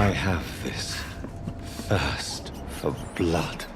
I have this thirst for blood.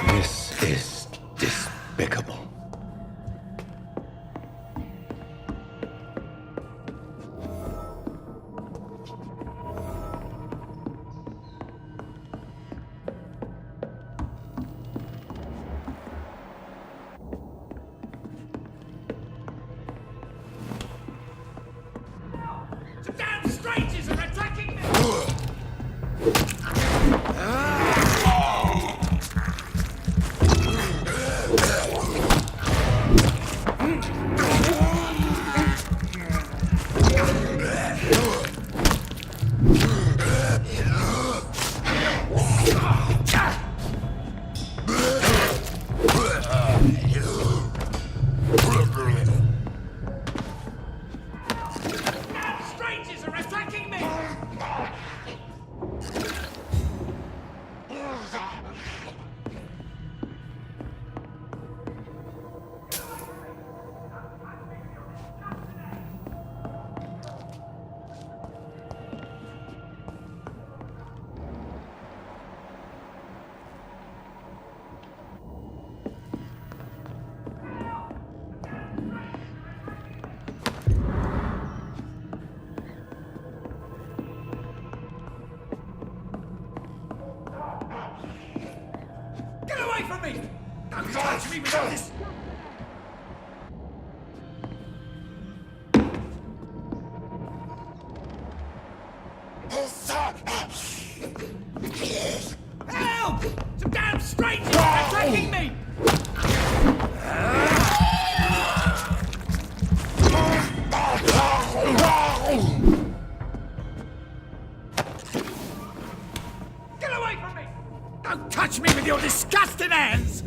This is despicable. Some damn strangers are attacking me! Strangers are attacking me! Get away from me! Don't touch me with all this! Help! Some damn strangers are attacking me! Get away from me! Don't touch me with your disgusting hands!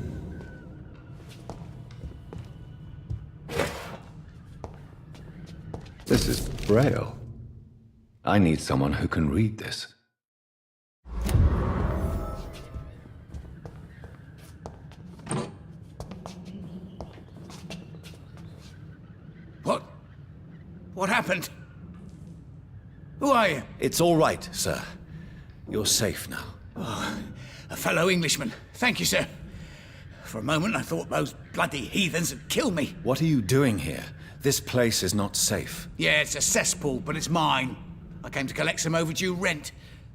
This is Braille. I need someone who can read this. What happened? Who are you? It's all right, sir. You're safe now. Oh, a fellow Englishman. Thank you, sir. For a moment, I thought those bloody heathens had killed me. What are you doing here? This place is not safe. Yeah, it's a cesspool, but it's mine. I came to collect some overdue rent,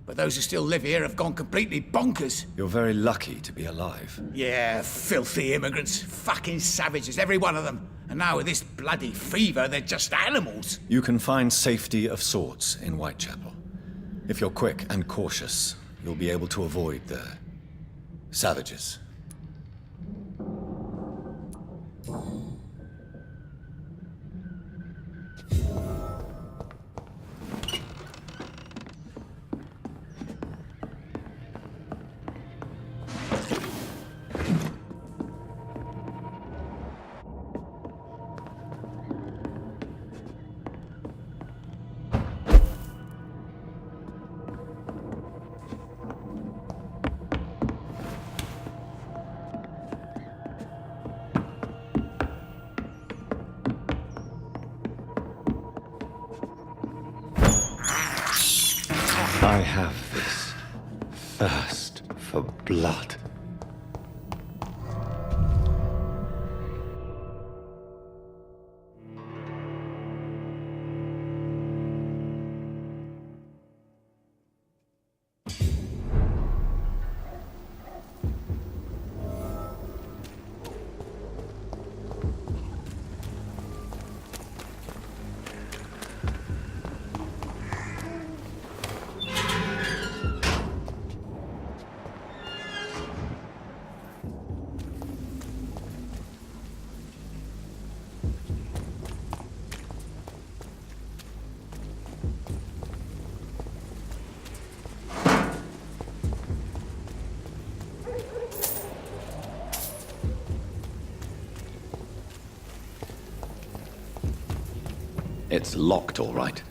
but those who still live here have gone completely bonkers. You're very lucky to be alive. Yeah, filthy immigrants. Fucking savages, every one of them. And now with this bloody fever, they're just animals. You can find safety of sorts in Whitechapel. If you're quick and cautious, you'll be able to avoid the savages. I have this thirst for blood. It's locked, all right.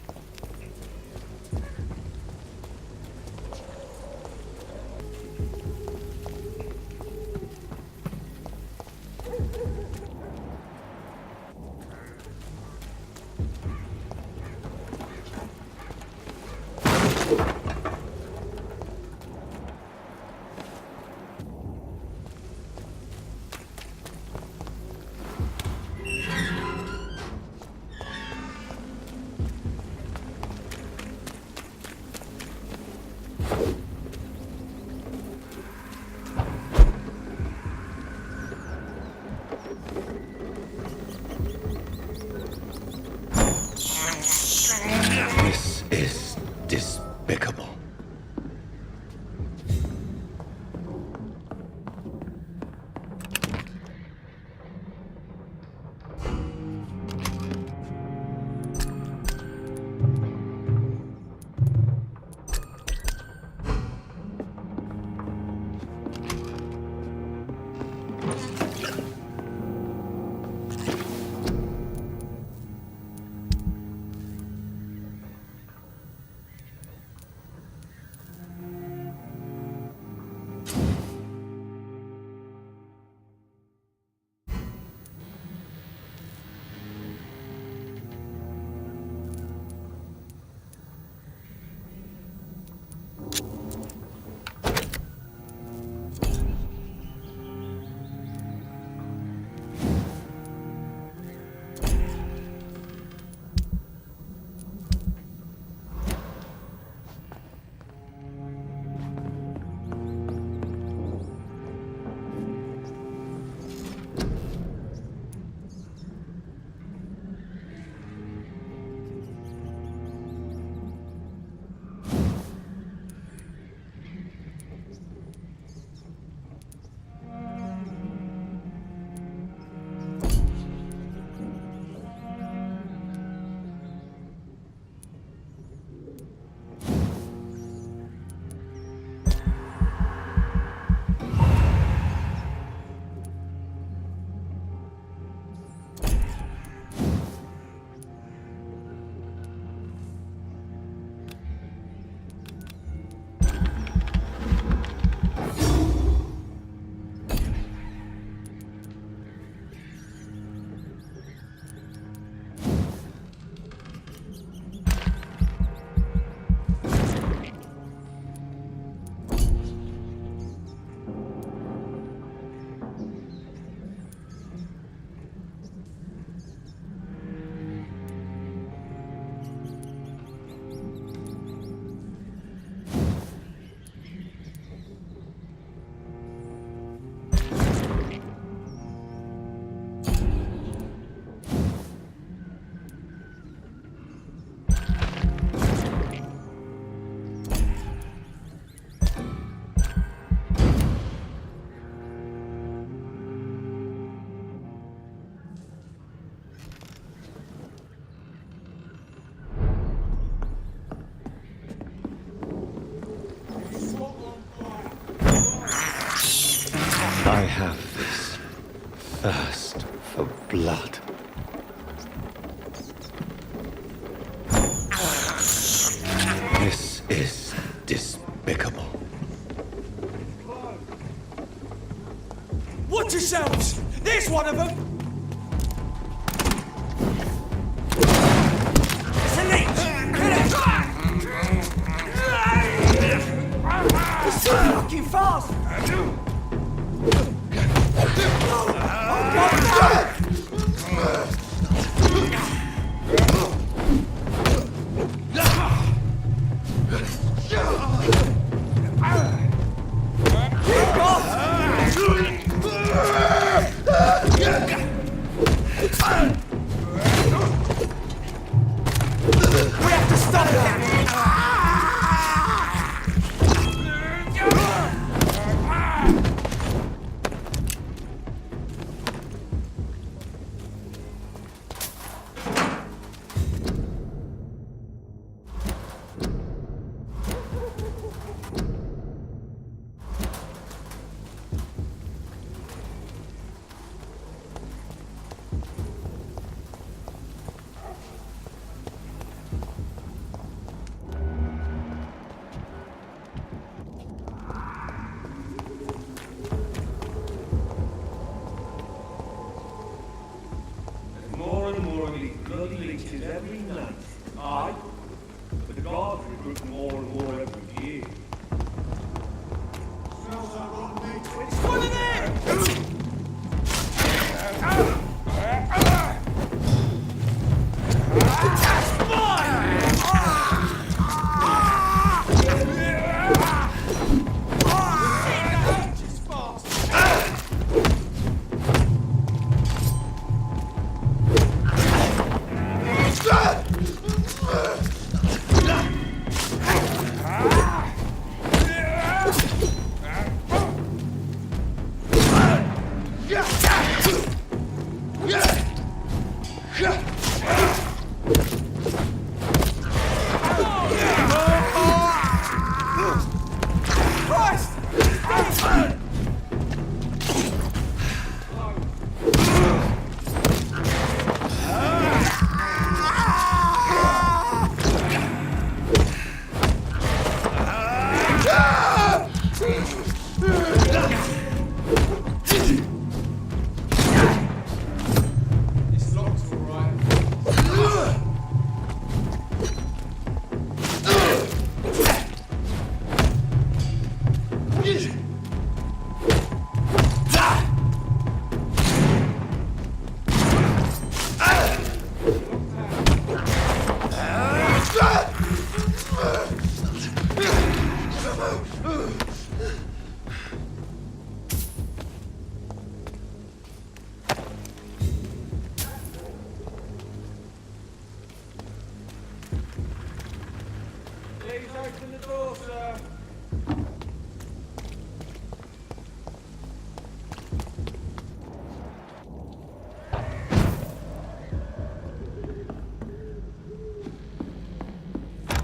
every night. Aye. But the guards recruit more and more every year. Smells like rotten meat. It's one of them!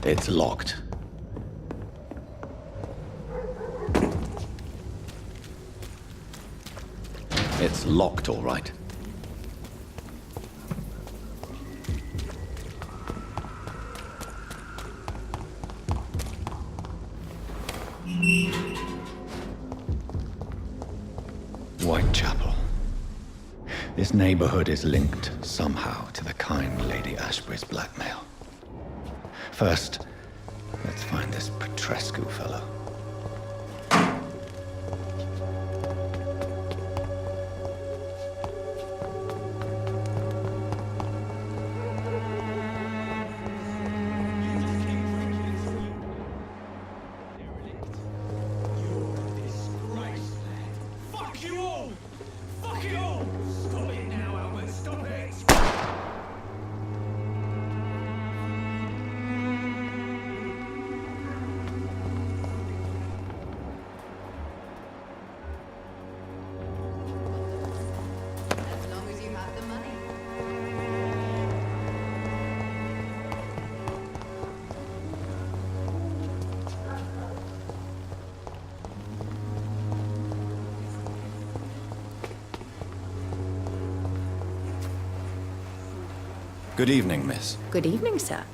It's locked. It's locked, all right. Whitechapel. This neighborhood is linked somehow to the kind Lady Ashbury's blackmail. First, let's find this Petrescu fellow. Good evening, miss. Good evening, sir.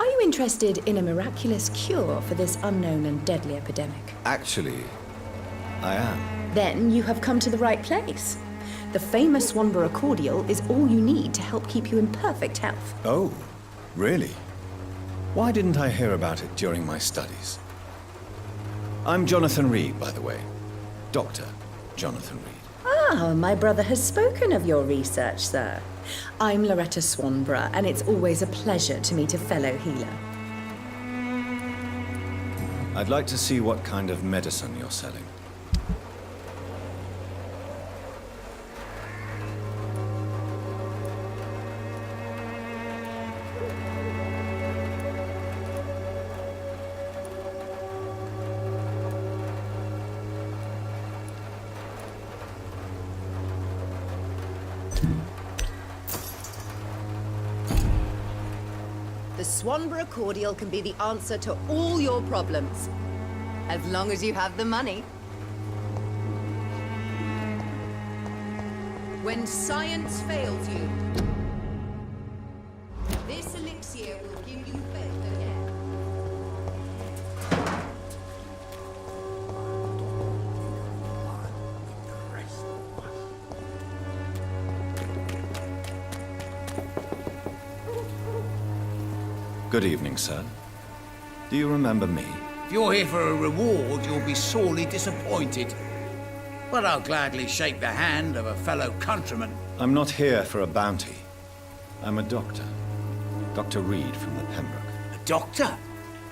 Are you interested in a miraculous cure for this unknown and deadly epidemic? Actually, I am. Then you have come to the right place. The famous Swanborough cordial is all you need to help keep you in perfect health. Oh, really? Why didn't I hear about it during my studies? I'm Jonathan Reid, by the way. Dr. Jonathan Reid. Ah, my brother has spoken of your research, sir. I'm Loretta Swanborough, and it's always a pleasure to meet a fellow healer. I'd like to see what kind of medicine you're selling. The Swanborough cordial can be the answer to all your problems. As long as you have the money. When science fails you, this elixir will give you faith again. Good evening, sir. Do you remember me? If you're here for a reward, you'll be sorely disappointed. But I'll gladly shake the hand of a fellow countryman. I'm not here for a bounty. I'm a doctor. Dr. Reid from the Pembroke. A doctor?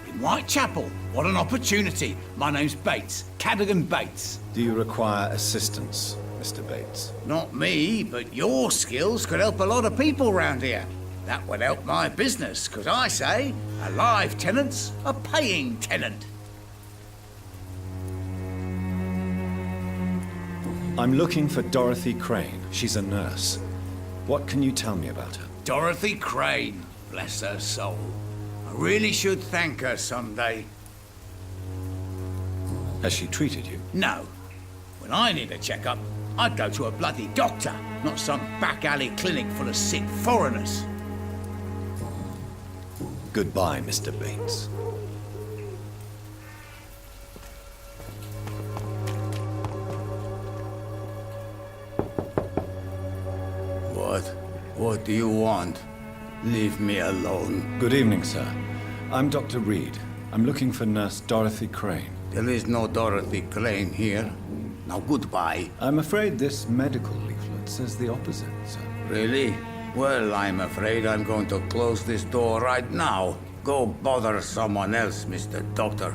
In Whitechapel? What an opportunity. My name's Bates. Cadogan Bates. Do you require assistance, Mr. Bates? Not me, but your skills could help a lot of people round here. That would help my business, because I say, a live tenant's a paying tenant. I'm looking for Dorothy Crane. She's a nurse. What can you tell me about her? Dorothy Crane, bless her soul. I really should thank her someday. Has she treated you? No. When I need a checkup, I'd go to a bloody doctor, not some back alley clinic full of sick foreigners. Goodbye, Mr. Bates. What do you want? Leave me alone. Good evening, sir. I'm Dr. Reid. I'm looking for Nurse Dorothy Crane. There is no Dorothy Crane here. Now goodbye. I'm afraid this medical leaflet says the opposite, sir. Really? Well, I'm afraid I'm going to close this door right now. Go bother someone else, Mr. Doctor.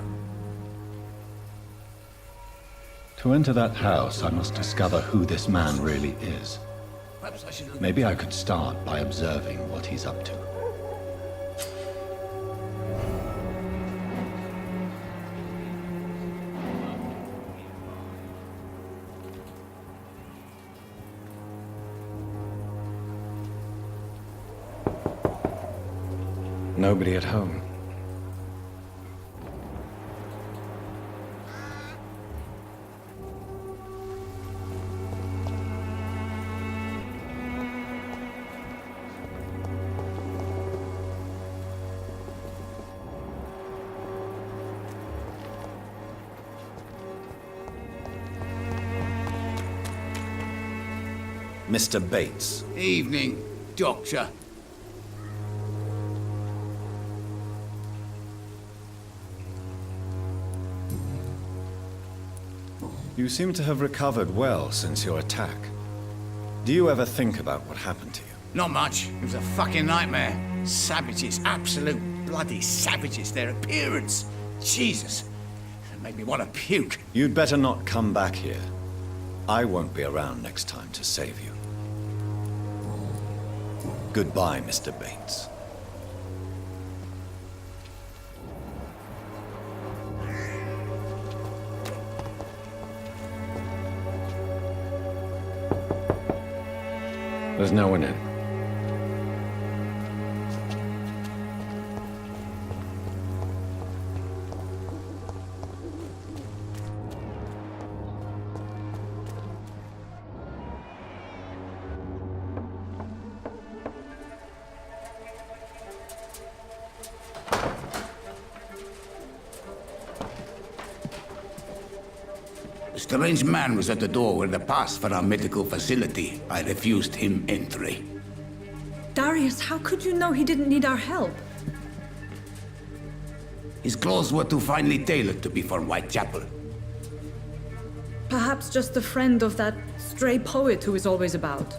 To enter that house, I must discover who this man really is. Perhaps I should... Maybe I could start by observing what he's up to. Nobody at home. Mr. Bates. Evening, Doctor. You seem to have recovered well since your attack. Do you ever think about what happened to you? Not much. It was a fucking nightmare. Savages, absolute bloody savages. Their appearance. Jesus. It made me want to puke. You'd better not come back here. I won't be around next time to save you. Goodbye, Mr. Bates. There's no one in. A strange man was at the door with a pass for our medical facility. I refused him entry. Darius, how could you know he didn't need our help? His clothes were too finely tailored to be from Whitechapel. Perhaps just a friend of that stray poet who is always about.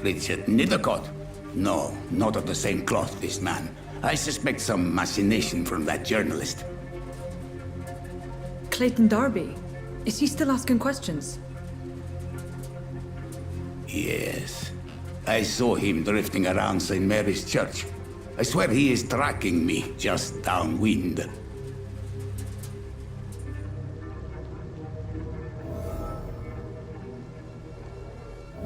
Richard Nithercott? No, not of the same cloth, this man. I suspect some machination from that journalist. Clayton Darby. Is he still asking questions? Yes. I saw him drifting around St. Mary's Church. I swear he is tracking me just downwind.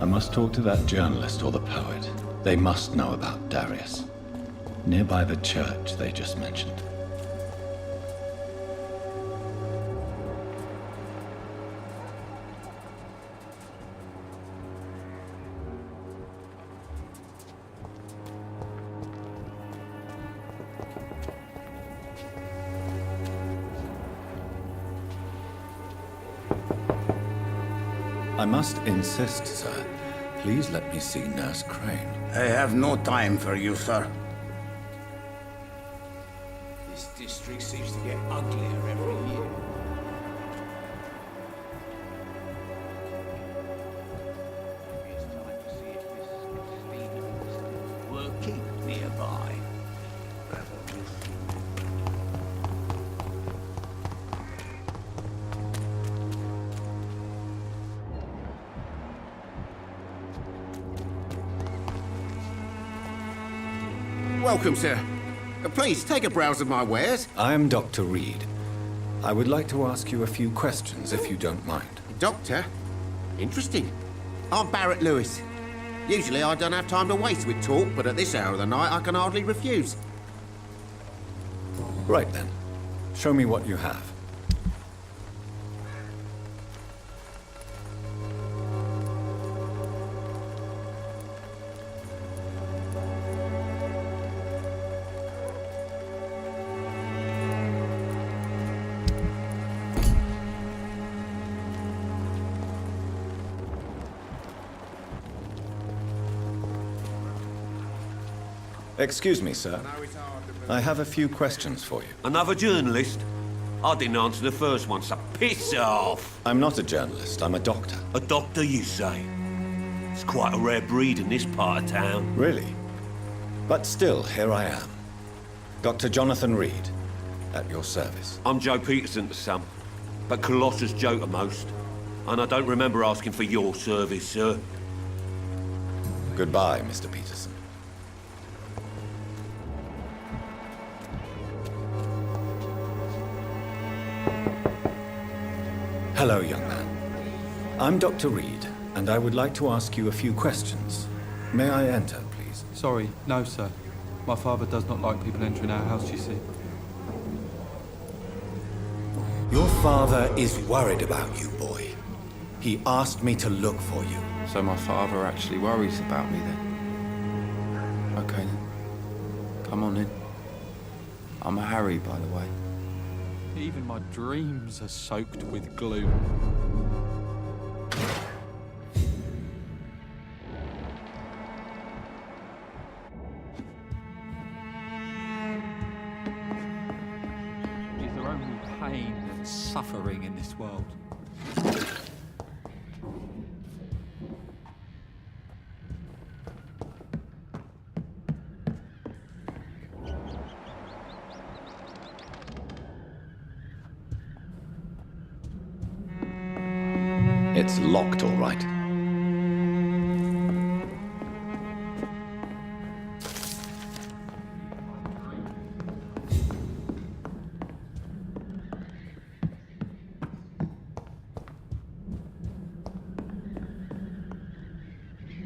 I must talk to that journalist or the poet. They must know about Darius. Nearby the church they just mentioned. I must insist, sir. Please let me see Nurse Crane. I have no time for you, sir. history seems to get uglier every year. It's time to see if Miss Christina is still working nearby. Welcome, sir. Please, take a browse of my wares. I am Dr. Reid. I would like to ask you a few questions, if you don't mind. Doctor? Interesting. I'm Barrett Lewis. Usually I don't have time to waste with talk, but at this hour of the night I can hardly refuse. Right then. Show me what you have. Excuse me, sir. I have a few questions for you. Another journalist? I didn't answer the first one, so piss off! I'm not a journalist, I'm a doctor. A doctor, you say? It's quite a rare breed in this part of town. Really? But still, here I am. Dr. Jonathan Reid, at your service. I'm Joe Peterson to some, but Colossus Joe to most. And I don't remember asking for your service, sir. Goodbye, Mr. Peterson. Hello, young man. I'm Dr. Reid, and I would like to ask you a few questions. May I enter, please? Sorry, no, sir. My father does not like people entering our house, you see. Your father is worried about you, boy. He asked me to look for you. So my father actually worries about me then? Okay then. Come on in. I'm a Harry, by the way. Even my dreams are soaked with gloom. Is there only pain and suffering in this world? It's locked, all right.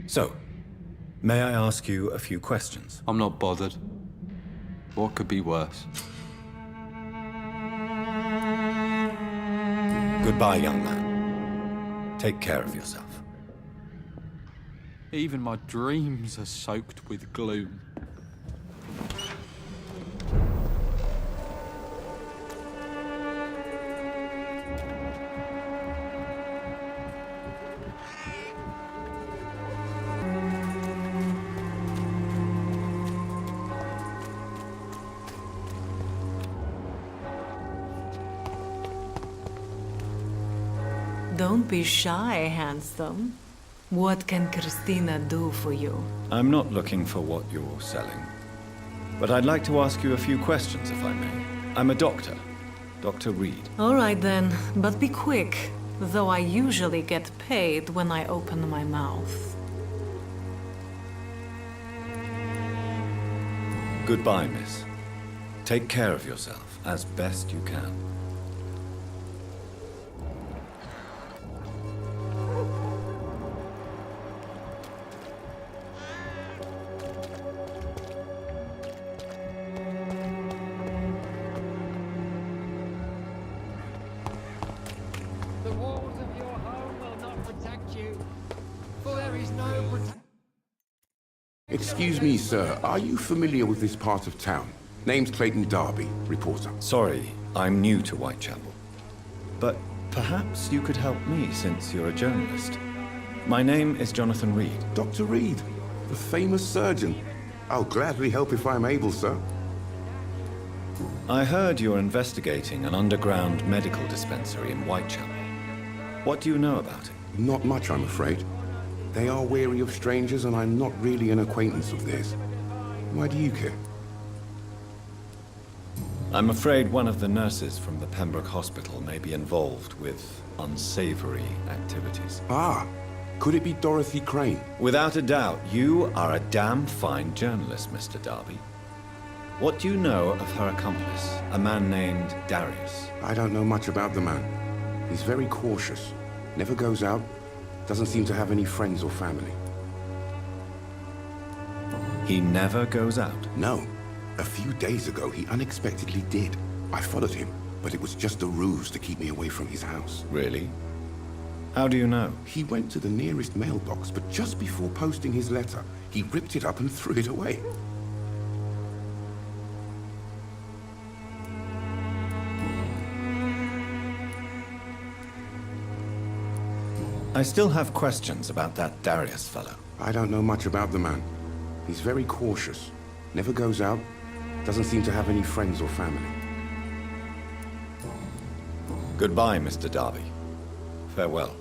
So, may I ask you a few questions? I'm not bothered. What could be worse? Goodbye, young man. Take care of yourself. Even my dreams are soaked with gloom. Don't be shy, handsome. What can Christina do for you? I'm not looking for what you're selling. But I'd like to ask you a few questions, if I may. I'm a doctor. Dr. Reid. All right then, but be quick, though I usually get paid when I open my mouth. Goodbye, miss. Take care of yourself as best you can. The walls of your home will not protect you, for there is no protection. Excuse me, sir. Are you familiar with this part of town? Name's Clayton Darby, reporter. Sorry, I'm new to Whitechapel. But perhaps you could help me, since you're a journalist. My name is Jonathan Reid. Dr. Reid, the famous surgeon. I'll gladly help if I'm able, sir. I heard you're investigating an underground medical dispensary in Whitechapel. What do you know about it? Not much, I'm afraid. They are wary of strangers, and I'm not really an acquaintance of theirs. Why do you care? I'm afraid one of the nurses from the Pembroke Hospital may be involved with unsavory activities. Ah, could it be Dorothy Crane? Without a doubt, you are a damn fine journalist, Mr. Darby. What do you know of her accomplice, a man named Darius? I don't know much about the man. He's very cautious. Never goes out. Doesn't seem to have any friends or family. He never goes out? No. A few days ago, he unexpectedly did. I followed him, but it was just a ruse to keep me away from his house. Really? How do you know? He went to the nearest mailbox, but just before posting his letter, he ripped it up and threw it away. I still have questions about that Darius fellow. I don't know much about the man. He's very cautious. Never goes out. Doesn't seem to have any friends or family. Goodbye, Mr. Darby. Farewell.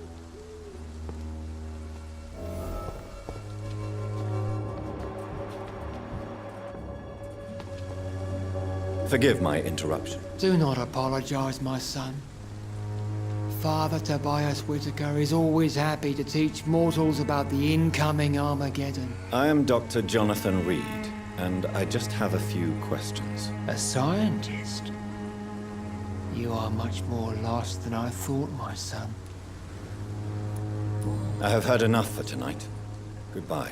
Forgive my interruption. Do not apologize, my son. Father Tobias Whitaker is always happy to teach mortals about the incoming Armageddon. I am Dr. Jonathan Reid, and I just have a few questions. A scientist? You are much more lost than I thought, my son. I have had enough for tonight. Goodbye.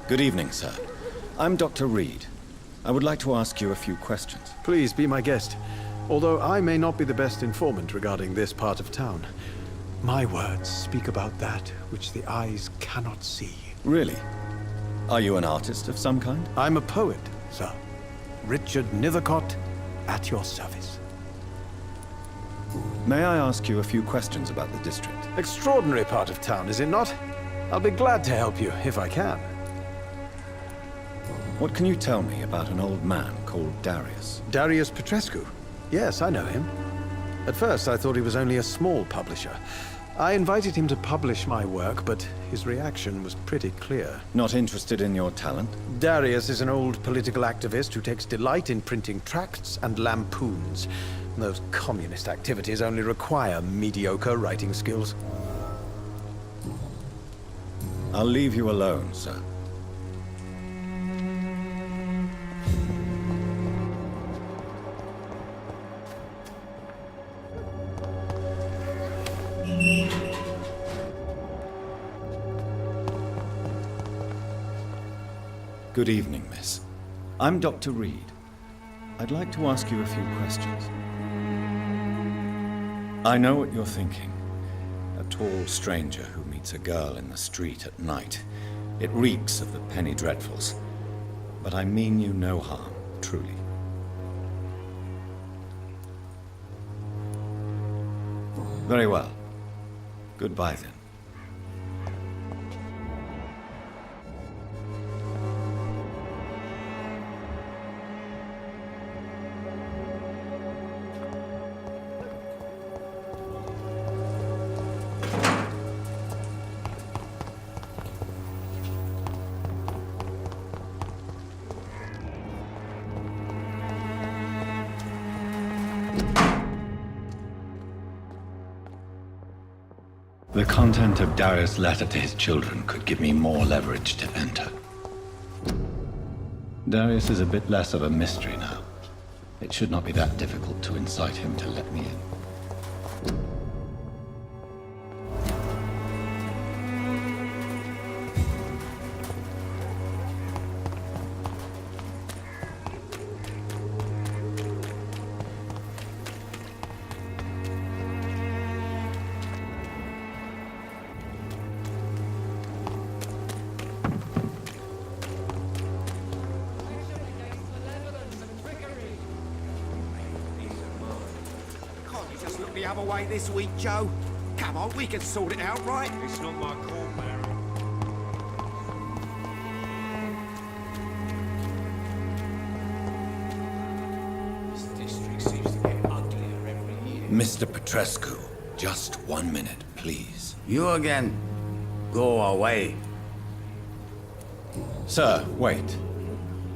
Good evening, sir. I'm Dr. Reid. I would like to ask you a few questions. Please be my guest. Although I may not be the best informant regarding this part of town, my words speak about that which the eyes cannot see. Really? Are you an artist of some kind? I'm a poet, sir. Richard Nethercott, at your service. May I ask you a few questions about the district? Extraordinary part of town, is it not? I'll be glad to help you, if I can. What can you tell me about an old man called Darius? Darius Petrescu? Yes, I know him. At first, I thought he was only a small publisher. I invited him to publish my work, but his reaction was pretty clear. Not interested in your talent? Darius is an old political activist who takes delight in printing tracts and lampoons. Those communist activities only require mediocre writing skills. I'll leave you alone, sir. Good evening, miss. I'm Dr. Reid. I'd like to ask you a few questions. I know what you're thinking. A tall stranger who meets a girl in the street at night. It reeks of the penny dreadfuls. But I mean you no harm, truly. Very well. Goodbye, then. The content of Darius' letter to his children could give me more leverage to enter. Darius is a bit less of a mystery now. It should not be that difficult to incite him to let me in. The other way this week, Joe. Come on, we can sort it out, right? It's not my call, Barry. This district seems to get uglier every year. Mr. Petrescu, just 1 minute, please. You again. Go away. Sir, wait.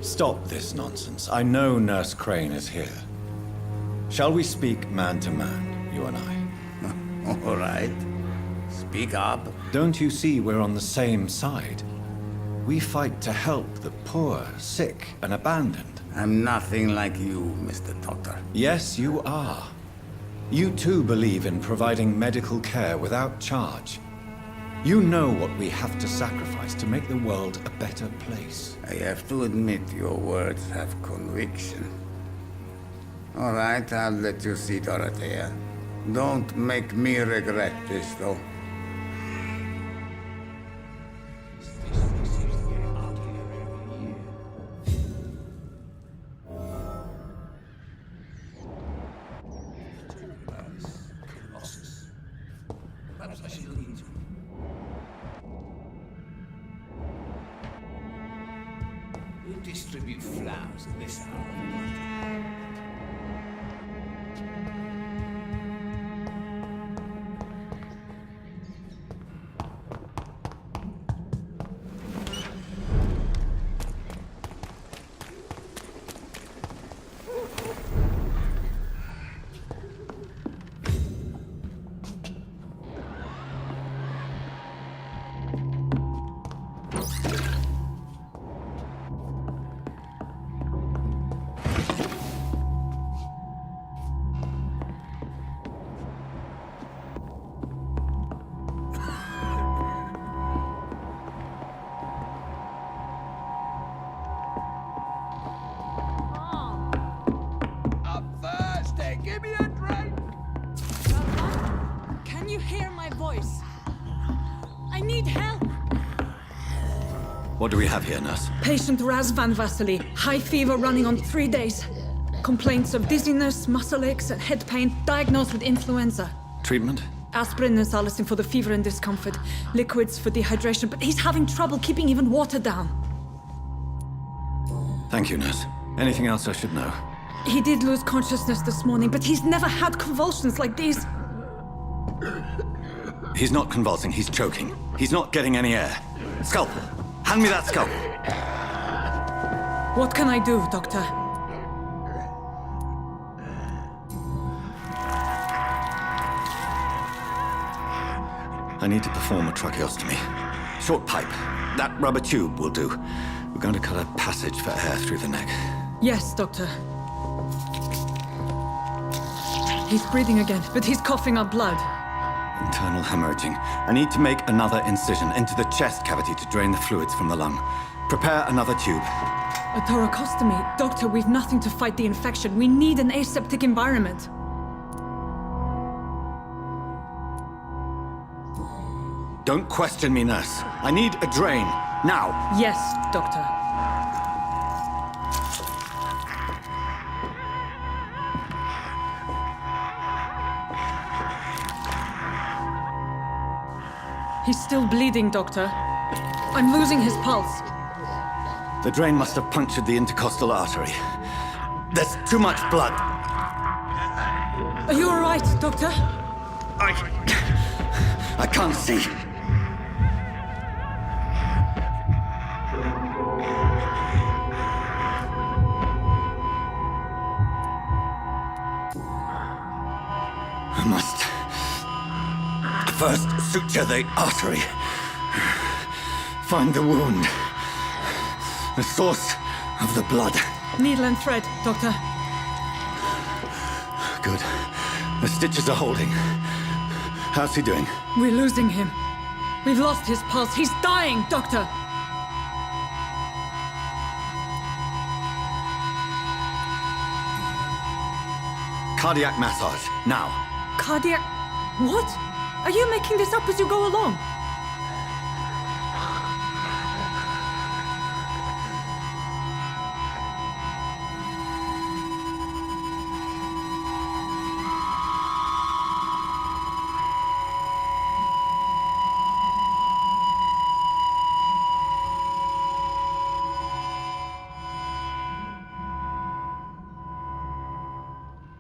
Stop this nonsense. I know Nurse Crane is here. Shall we speak man to man, you and I? All right. Speak up. Don't you see we're on the same side? We fight to help the poor, sick, and abandoned. I'm nothing like you, Mr. Doctor. Yes, you are. You too believe in providing medical care without charge. You know what we have to sacrifice to make the world a better place. I have to admit your words have conviction. All right, I'll let you see Dorothy. Don't make me regret this, though. You distribute flowers at this hour. Can you hear my voice? I need help! What do we have here, nurse? Patient Raz Van Vasily, high fever running on 3 days. Complaints of dizziness, muscle aches, and head pain, diagnosed with influenza. Treatment? Aspirin and salicin for the fever and discomfort, liquids for dehydration, but he's having trouble keeping even water down. Thank you, nurse. Anything else I should know? He did lose consciousness this morning, but he's never had convulsions like these. He's not convulsing, he's choking. He's not getting any air. Scalpel! Hand me that scalpel! What can I do, Doctor? I need to perform a tracheostomy. Short pipe. That rubber tube will do. We're going to cut a passage for air through the neck. Yes, Doctor. He's breathing again, but he's coughing up blood. Internal hemorrhaging. I need to make another incision into the chest cavity to drain the fluids from the lung. Prepare another tube. A thoracostomy? Doctor, we've nothing to fight the infection. We need an aseptic environment. Don't question me, nurse. I need a drain. Now. Yes, Doctor. He's still bleeding, Doctor. I'm losing his pulse. The drain must have punctured the intercostal artery. There's too much blood. Are you all right, Doctor? I can't see. I must first suture the artery. Find the wound. The source of the blood. Needle and thread, Doctor. Good. The stitches are holding. How's he doing? We're losing him. We've lost his pulse. He's dying, Doctor! Cardiac massage, now. Cardiac... What? Are you making this up as you go along?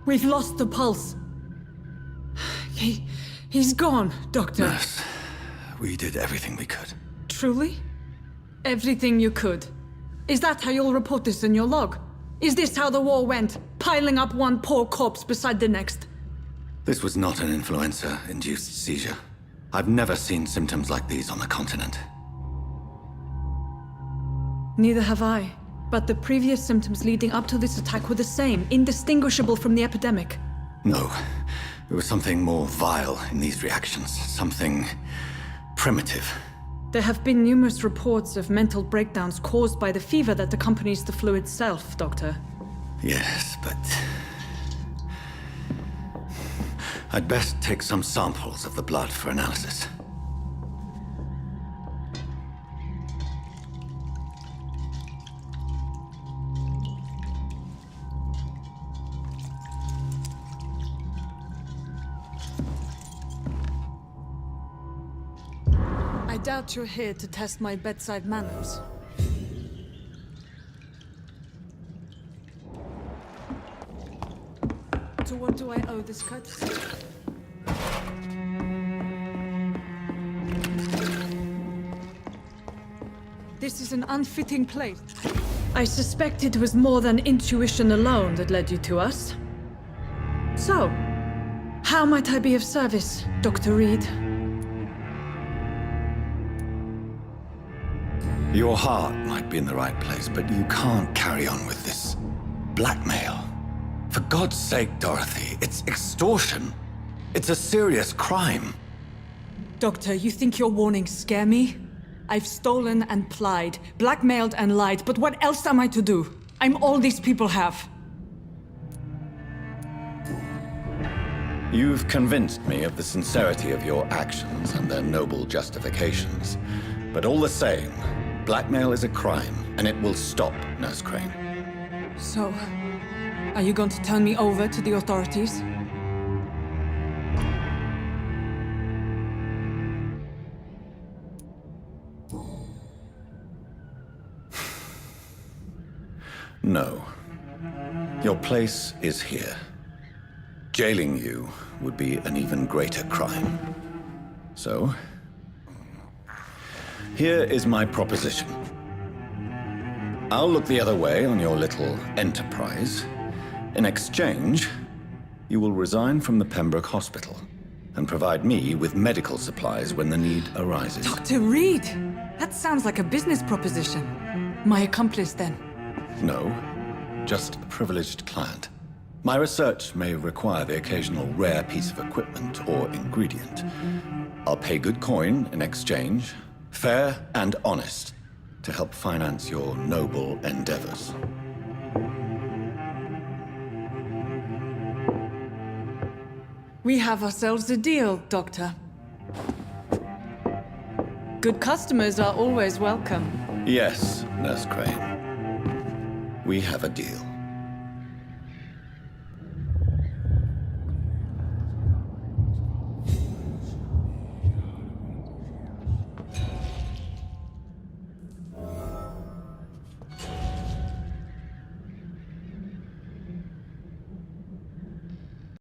We've lost the pulse. He's gone, Doctor. Nurse, we did everything we could. Truly? Everything you could. Is that how you'll report this in your log? Is this how the war went? Piling up one poor corpse beside the next? This was not an influenza-induced seizure. I've never seen symptoms like these on the continent. Neither have I. But the previous symptoms leading up to this attack were the same, indistinguishable from the epidemic. No. There was something more vile in these reactions. Something primitive. There have been numerous reports of mental breakdowns caused by the fever that accompanies the flu itself, Doctor. Yes, but... I'd best take some samples of the blood for analysis. I doubt you're here to test my bedside manners. To what do I owe this courtesy? This is an unfitting place. I suspect it was more than intuition alone that led you to us. So, how might I be of service, Dr. Reid? Your heart might be in the right place, but you can't carry on with this blackmail. For God's sake, Dorothy, it's extortion. It's a serious crime. Doctor, you think your warnings scare me? I've stolen and plied, blackmailed and lied, but what else am I to do? I'm all these people have. You've convinced me of the sincerity of your actions and their noble justifications. But all the same, blackmail is a crime, and it will stop, Nurse Crane. So, are you going to turn me over to the authorities? No. Your place is here. Jailing you would be an even greater crime. So, here is my proposition. I'll look the other way on your little enterprise. In exchange, you will resign from the Pembroke Hospital and provide me with medical supplies when the need arises. Dr. Reid! That sounds like a business proposition. My accomplice, then? No, just a privileged client. My research may require the occasional rare piece of equipment or ingredient. I'll pay good coin in exchange, fair and honest, to help finance your noble endeavors. We have ourselves a deal, Doctor. Good customers are always welcome. Yes, Nurse Crane. We have a deal.